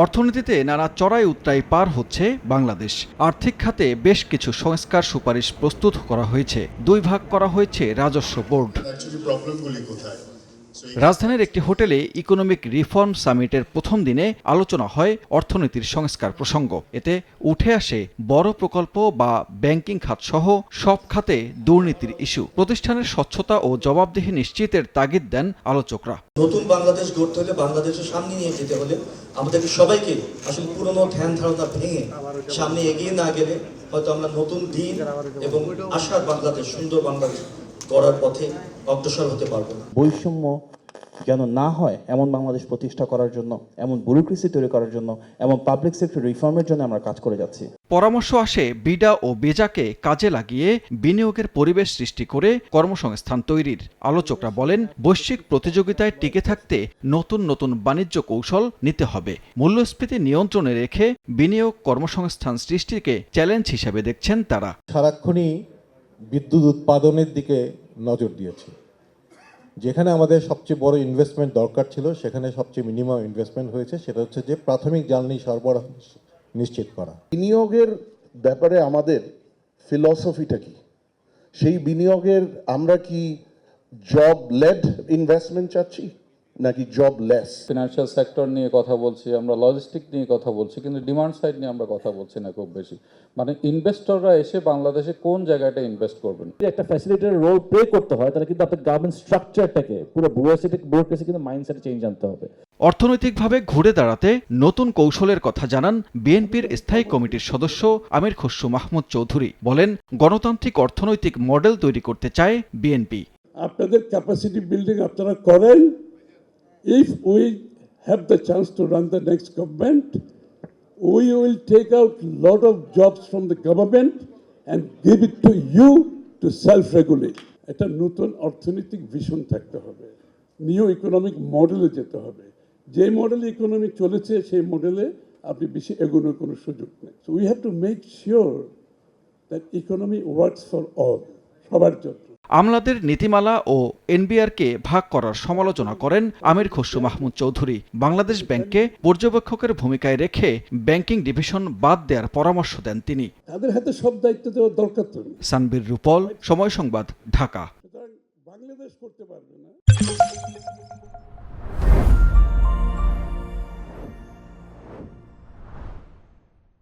অর্থনীতিতে নানা চড়াই উতরাই পার হচ্ছে বাংলাদেশ। আর্থিক খাতে বেশ কিছু সংস্কার সুপারিশ প্রস্তুত করা হয়েছে। 2 ভাগ করা হয়েছে রাজস্ব বোর্ড। রাজধানীর একটি হোটেলে ইকোনমিক রিফর্ম সামিটের প্রথম দিনে আলোচনা হয় অর্থনীতির সংস্কার প্রসঙ্গ। এতে উঠে আসে বড় প্রকল্প বা ব্যাংকিং খাত সহ সব খাতে দুর্নীতির ইস্যু। প্রতিষ্ঠানের স্বচ্ছতা ও জবাবদিহি নিশ্চিতের তাগিদ দেন আলোচকরা। নতুন বাংলাদেশ গড়তে হলে, বাংলাদেশের সামনে নিয়ে যেতে হলে আমাদেরকে সবাইকে আসলে পুরনো ধ্যান ধারণা ভেঙে সামনে এগিয়ে না গেলে হয়তো আমরা নতুন দিন এবং আশার বাংলাদেশ, সুন্দর বাংলাদেশ গড়ার পথে অগ্রসর হতে পারবো না। বৈষম্য যেন না হয় এমন বাংলাদেশ প্রতিষ্ঠা করার জন্য, এমন ব্যুরোক্রেসি তৈরি করার জন্য, এমন পাবলিক সেক্টর রিফর্মের জন্য আমরা কাজ করে যাচ্ছি। পরামর্শ আসে বিডা ও বেজাকে কাজে লাগিয়ে বিনিয়োগের পরিবেশ সৃষ্টি করে কর্মসংস্থান তৈরির। আলোচকরা বলেন, বৈশ্বিক প্রতিযোগিতায় টিকে থাকতে নতুন নতুন বাণিজ্য কৌশল নিতে হবে। মূল্যস্ফীতি নিয়ন্ত্রণে রেখে বিনিয়োগ কর্মসংস্থান সৃষ্টিকে চ্যালেঞ্জ হিসেবে দেখছেন তারা। সারাক্ষণই বিদ্যুৎ উৎপাদনের দিকে নজর দিয়েছে। যেখানে আমাদের সবচেয়ে বড় ইনভেস্টমেন্ট দরকার ছিল, সেখানে সবচেয়ে মিনিমাম ইনভেস্টমেন্ট হয়েছে। সেটা হচ্ছে যে প্রাথমিক জ্বালানি সরবরাহ নিশ্চিত করা। বিনিয়োগের ব্যাপারে আমাদের ফিলসফিটা কি? সেই বিনিয়োগের আমরা কি জব লেড ইনভেস্টমেন্ট চাচ্ছি নাকি জব লেস? ফিনান্সিয়াল সেক্টর নিয়ে কথা বলছি, আমরা লজিস্টিক নিয়ে কথা বলছি, কিন্তু ডিমান্ড সাইড নিয়ে আমরা কথা বলছি না খুব বেশি। মানে ইনভেস্টররা এসে বাংলাদেশে কোন জায়গাটা ইনভেস্ট করবেন। একটা ফ্যাসিলিটেটর রোল প্লে করতে হয়, তাহলে কিন্তু আপনার গভর্নমেন্ট স্ট্রাকচারটাকে, পুরো ব্যুরোক্রেসি কিন্তু মাইন্ডসেটে চেঞ্জ আনতে হবে। অর্থনৈতিকভাবে ঘুরে দাঁড়াতে নতুন কৌশলের কথা জানান বিএনপির স্থায়ী কমিটির সদস্য আমির খসরু মাহমুদ চৌধুরী। বলেন, গণতান্ত্রিক অর্থনৈতিক মডেল তৈরি করতে চায় বিএনপি। আপনাদের ক্যাপাসিটি বিল্ডিং আপনারা করেন। If we have the chance to run the next government, we will take out lot of jobs from the government and give it to you to self-regulate. একটা নতুন অর্থনৈতিক vision থাকতে হবে, new economic মডেলে যেতে হবে। যে মডেলে ইকোনমি চলেছে সেই মডেলে আপনি বেশি এগোনোর কোনো সুযোগ নেই। So we have to make sure that economy works for all, সবার জন্য। আমলাদের নীতিমালা ও এনবিআরকে ভাগ করার সমালোচনা করেন আমির খসরু মাহমুদ চৌধুরী। বাংলাদেশ ব্যাংককে পর্যবেক্ষকের ভূমিকায় রেখে ব্যাংকিং ডিভিশন বাদ দেওয়ার পরামর্শ দেন তিনি। তাদের হাতে সব দায়িত্ব দেওয়ার দরকার তো। সানবীর রূপল, সময় সংবাদ, ঢাকা।